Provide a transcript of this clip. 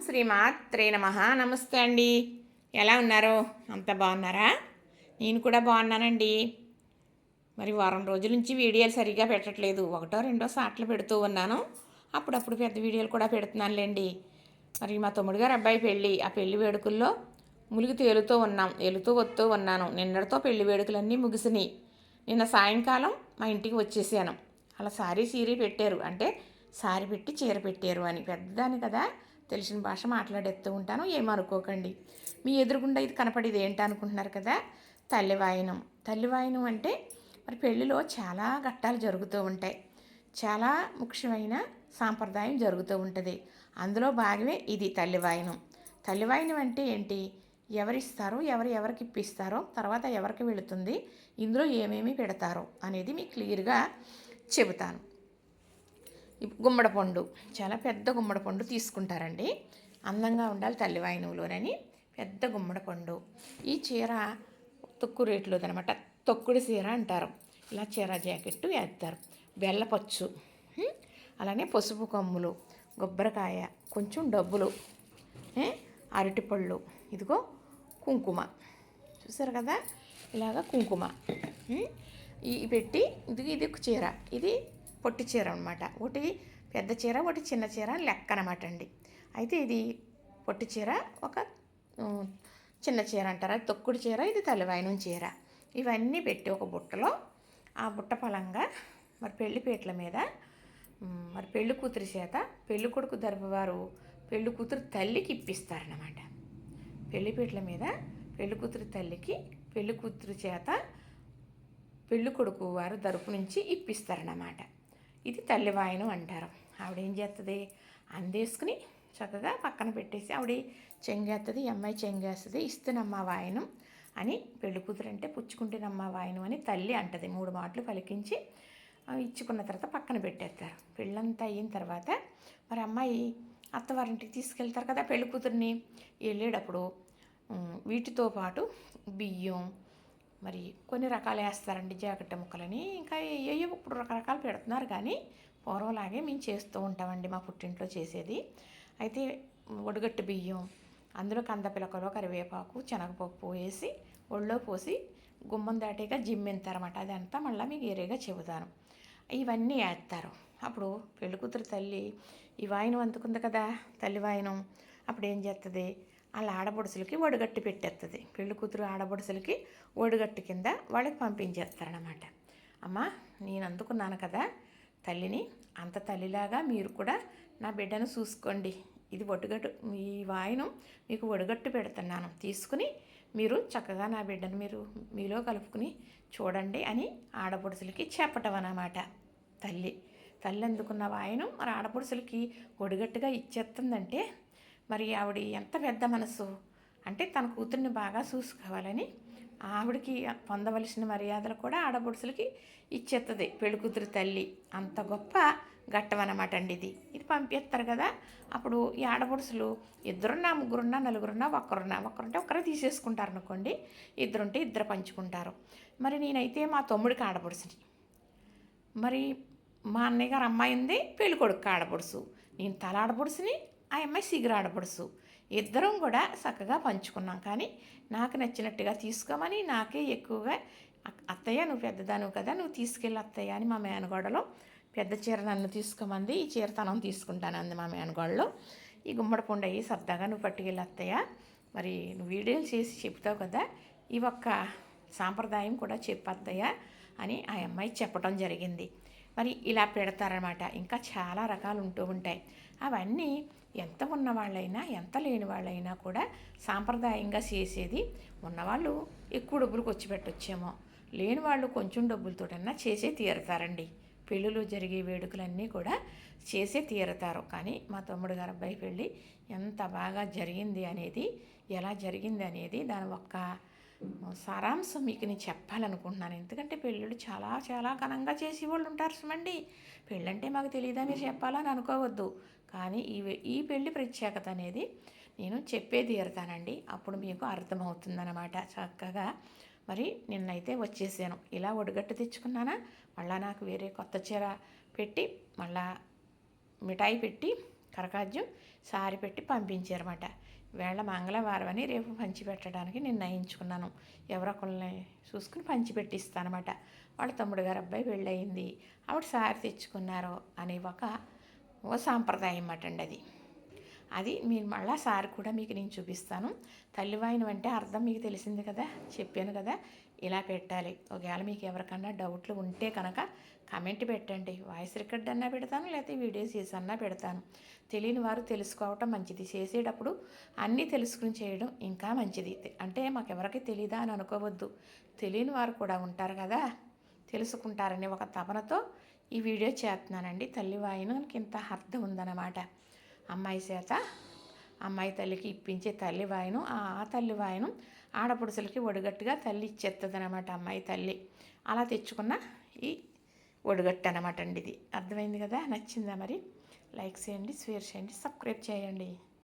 శ్రీమాత్రే నమః. నమస్తే అండి. ఎలా ఉన్నారు? అంత బాగున్నారా? నేను కూడా బాగున్నానండి. మరి వారం రోజుల నుంచి వీడియోలు సరిగ్గా పెట్టట్లేదు. ఒకటో రెండో సాట్లు పెడుతూ ఉన్నాను. అప్పుడప్పుడు పెద్ద వీడియోలు కూడా పెడుతున్నానులేండి. మరి మా తమ్ముడు గారు అబ్బాయి పెళ్ళి, ఆ పెళ్లి వేడుకల్లో మునిగి తేలుతూ ఉన్నాం. వెళుతూ వస్తూ ఉన్నాను. నిన్నటితో పెళ్లి వేడుకలన్నీ ముగిసినాయి. నిన్న సాయంకాలం మా ఇంటికి వచ్చేసాను. అలా సారీ సీరీ పెట్టారు, అంటే సారీ పెట్టి చీర పెట్టారు అని. పెద్దదాన్ని కదా, తెలిసిన భాష మాట్లాడేస్తూ ఉంటాను, ఏమనుకోకండి. మీ ఎదురుగుండా ఇది కనపడేది ఏంటి అనుకుంటున్నారు కదా, తల్లివాయనం. తల్లివాయనం అంటే మరి పెళ్ళిలో చాలా ఘట్టాలు జరుగుతూ ఉంటాయి. చాలా ముఖ్యమైన సాంప్రదాయం జరుగుతూ ఉంటుంది. అందులో భాగమే ఇది తల్లివాయనం. తల్లివాయనం అంటే ఏంటి? ఎవరిస్తారో, ఎవరికి ఇప్పిస్తారో, తర్వాత ఎవరికి వెళుతుంది, ఇందులో ఏమేమి పెడతారో అనేది మీకు క్లియర్గా చెబుతాను. గుమ్మడి పండు, చాలా పెద్ద గుమ్మడి పండు తీసుకుంటారండి. అందంగా ఉండాలి తల్లి వాయినంలోనని పెద్ద గుమ్మడి పండు. ఈ చీర తక్కువ రేట్లోదనమాట, తొక్కుడు చీర అంటారు. ఇలా చీర జాకెట్టు వేస్తారు. బెల్లపచ్చు, అలానే పసుపు కొమ్ములు, కొబ్బరికాయ, కొంచెం డబ్బులు, అరటిపళ్ళు, ఇదిగో కుంకుమ. చూసారు కదా, ఇలాగ కుంకుమ పెట్టి, ఇది ఒక చీర, ఇది పొట్టి చీర అనమాట. ఒకటి పెద్ద చీర, ఒకటి చిన్న చీర లెక్క అనమాట అండి. అయితే ఇది పొట్టి చీర, ఒక చిన్న చీర అంటారు, అది తొక్కుడు చీర, ఇది తలవాయనం చీర. ఇవన్నీ పెట్టి ఒక బుట్టలో, ఆ బుట్ట పలంగా మరి పెళ్లిపీటల మీద మరి పెళ్లి కూతురి చేత పెళ్లి కొడుకు దర్భవారు పెళ్లి కూతురు తల్లికి ఇప్పిస్తారన్నమాట. పెళ్లిపీటల మీద పెళ్లి కూతురు తల్లికి పెళ్లి కూతురు చేత పెళ్లి కొడుకు వారు తరపు నుంచి ఇప్పిస్తారన్నమాట. ఇది తల్లి వాయనం అంటారు. ఆవిడ ఏం చేస్తుంది, అందేసుకుని చక్కగా పక్కన పెట్టేసి ఆవిడ చెంగేస్తుంది, అమ్మాయి చెంగేస్తుంది. ఇస్తేనమ్మ వాయనం అని, పెళ్లి కూతురు అంటే పుచ్చుకుంటేనమ్మ వాయనం అని తల్లి అంటది. 3 మాటలు పలికించి ఇచ్చుకున్న తర్వాత పక్కన పెట్టేస్తారు. పెళ్ళంతా అయిన తర్వాత మరి అమ్మాయి అత్తవారింటికి తీసుకెళ్తారు కదా పెళ్లి కూతురిని. వెళ్ళేటప్పుడు వీటితో పాటు బియ్యం, మరి కొన్ని రకాలు వేస్తారండి, జాకెట్ ముక్కలని, ఇంకా ఏయో ఇప్పుడు రకరకాలు పెడుతున్నారు. కానీ పూర్వంలాగే మేము చేస్తూ ఉంటామండి, మా పుట్టింట్లో చేసేది. అయితే ఒడిగట్టు బియ్యం, అందులో కందపిలకలు, కరివేపాకు, శనగపప్పు వేసి ఒళ్ళో పోసి గుమ్మం దాటేగా జిమ్మెంతారన్నమాట. అదంతా మళ్ళీ మీకు ఏరేగా చెబుతాను. ఇవన్నీ వేస్తారు. అప్పుడు పెళ్ళికూతురు తల్లి ఈ వాయినం అందుకుంది కదా, తల్లి వాయినం. అప్పుడు ఏం చేస్తుంది, వాళ్ళ ఆడబొడుసులకి ఒడిగట్టు పెట్టేస్తుంది. పెళ్లి కూతురు ఆడబొడుసులకి ఒడిగట్టు కింద వాళ్ళకి పంపించేస్తారనమాట. అమ్మ, నేను అందుకున్నాను కదా తల్లిని, అంత తల్లిలాగా మీరు కూడా నా బిడ్డను చూసుకోండి. ఇది ఒడిగట్టు, ఈ వాయినం మీకు ఒడిగట్టు పెడుతున్నాను, తీసుకుని మీరు చక్కగా నా బిడ్డను మీలో కలుపుకుని చూడండి అని ఆడపడుచులకి చెప్పటం అన్నమాట. తల్లి అందుకున్న వాయనం మరి ఆడపడుచులకి ఒడిగట్టుగా ఇచ్చేస్తుందంటే మరి ఆవిడ ఎంత పెద్ద మనసు అంటే, తన కూతుర్ని బాగా చూసుకోవాలని ఆవిడకి పొందవలసిన మర్యాదలు కూడా ఆడపడుచులకి ఇచ్చేస్తుంది పెళ్లి కూతురు తల్లి. అంత గొప్ప ఘట్టం అన్నమాట అండి ఇది పంపిస్తారు కదా. అప్పుడు ఈ ఆడపడుచులు ఇద్దరున్నా, ముగ్గురున్నా, నలుగురున్నా, ఒక్కరుంటే ఒక్కరే తీసేసుకుంటారు అనుకోండి. ఇద్దరుంటే ఇద్దరు పంచుకుంటారు. మరి నేనైతే మా తమ్ముడికి ఆడపడుచుని, మరి మా అన్నయ్య గారు అమ్మాయి ఉంది, పెళ్లి కొడుకు ఆడపడుచు, నేను తల ఆడపడుచుని, ఆ అమ్మాయి సిగురు ఆడపడుచు. ఇద్దరం కూడా చక్కగా పంచుకున్నాం. కానీ నాకు నచ్చినట్టుగా తీసుకోమని, నాకే ఎక్కువగా అత్తయ్య నువ్వు పెద్దదాను కదా, నువ్వు తీసుకెళ్ళి అత్తయ్య అని మా మేనగోడలో పెద్ద చీర నన్ను తీసుకోమంది, ఈ చీర తనం తీసుకుంటాను అంది మా మేనగోడలో. ఈ గుమ్మడి పండు అయ్యి సరదాగా నువ్వు పట్టుకెళ్ళి అత్తయ్య, మరి నువ్వు వీడియోలు చేసి చెప్తావు కదా, ఈ ఒక్క సాంప్రదాయం కూడా చెప్పత్తయ్య అని ఆ అమ్మాయి చెప్పడం జరిగింది. మరి ఇలా పెడతారనమాట. ఇంకా చాలా రకాలు ఉంటూ ఉంటాయి. అవన్నీ ఎంత ఉన్నవాళ్ళైనా ఎంత లేని వాళ్ళైనా కూడా సాంప్రదాయంగా చేసేది. ఉన్నవాళ్ళు ఎక్కువ డబ్బులకు వచ్చి పెట్టొచ్చేమో, లేని వాళ్ళు కొంచెం డబ్బులతోటన్నా చేసే తీరుతారండి. పెళ్ళిలో జరిగే వేడుకలన్నీ కూడా చేసే తీరుతారు. కానీ మా తమ్ముడు గారు అబ్బాయి పెళ్ళి ఎంత బాగా జరిగింది అనేది, ఎలా జరిగింది అనేది దాని ఒక్క సారాంశం మీకు నేను చెప్పాలనుకుంటున్నాను. ఎందుకంటే పెళ్ళిళ్ళు చాలా చాలా ఘనంగా చేసేవాళ్ళు ఉంటారు సుమండి. పెళ్ళంటే మాకు తెలియదా మీరు చెప్పాలని అనుకోవద్దు. కానీ ఈ పెళ్ళి ప్రత్యేకత అనేది నేను చెప్పే తీరుతానండి. అప్పుడు మీకు అర్థమవుతుందన్నమాట చక్కగా. మరి నిన్నైతే వచ్చేసాను, ఇలా ఒడిగట్టు తెచ్చుకున్నానా, మళ్ళీ నాకు వేరే కొత్త చీర పెట్టి, మళ్ళా మిఠాయి పెట్టి కరకాజ్యం సారి పెట్టి పంపించారన్నమాట. వేళ మంగళవారం అని రేపు పంచిపెట్టడానికి నిర్ణయించుకున్నాను. ఎవరొకరిని చూసుకుని పంచిపెట్టిస్తానమాట. వాళ్ళ తమ్ముడు గారు అబ్బాయి పెళ్ళయింది, ఆవిడ సారి తెచ్చుకున్నారు అని ఓ సాంప్రదాయం అన్నమాట అండి అది. అది మీరు మళ్ళీ సారి కూడా మీకు నేను చూపిస్తాను. తల్లివాయినం అంటే అర్థం మీకు తెలిసింది కదా, చెప్పాను కదా, ఇలా పెట్టాలి. ఒకవేళ మీకు ఎవరికన్నా డౌట్లు ఉంటే కనుక కమెంట్ పెట్టండి. వాయిస్ రికార్డ్ అన్నా పెడతాను, లేకపోతే వీడియో చేసి అన్నా పెడతాను. తెలియని వారు తెలుసుకోవటం మంచిది. చేసేటప్పుడు అన్నీ తెలుసుకుని చేయడం ఇంకా మంచిది. అంటే మాకు ఎవరికి తెలీదా అని అనుకోవద్దు. తెలియని వారు కూడా ఉంటారు కదా, తెలుసుకుంటారని ఒక తపనతో ఈ వీడియో చేస్తున్నానండి. తల్లి వాయినానికి ఇంత అర్థం ఉందన్నమాట. అమ్మాయి చేత అమ్మాయి తల్లికి ఇప్పించే తల్లి వాయనం, ఆ తల్లి వాయనం ఆడపడుచులకి ఒడిగట్టుగా తల్లి ఇచ్చేస్తుంది అనమాట. అమ్మాయి తల్లి అలా తెచ్చుకున్న ఈ ఒడిగట్టు అనమాట అండి ఇది. అర్థమైంది కదా? నచ్చిందా మరి? లైక్ చేయండి, షేర్ చేయండి, సబ్స్క్రైబ్ చేయండి.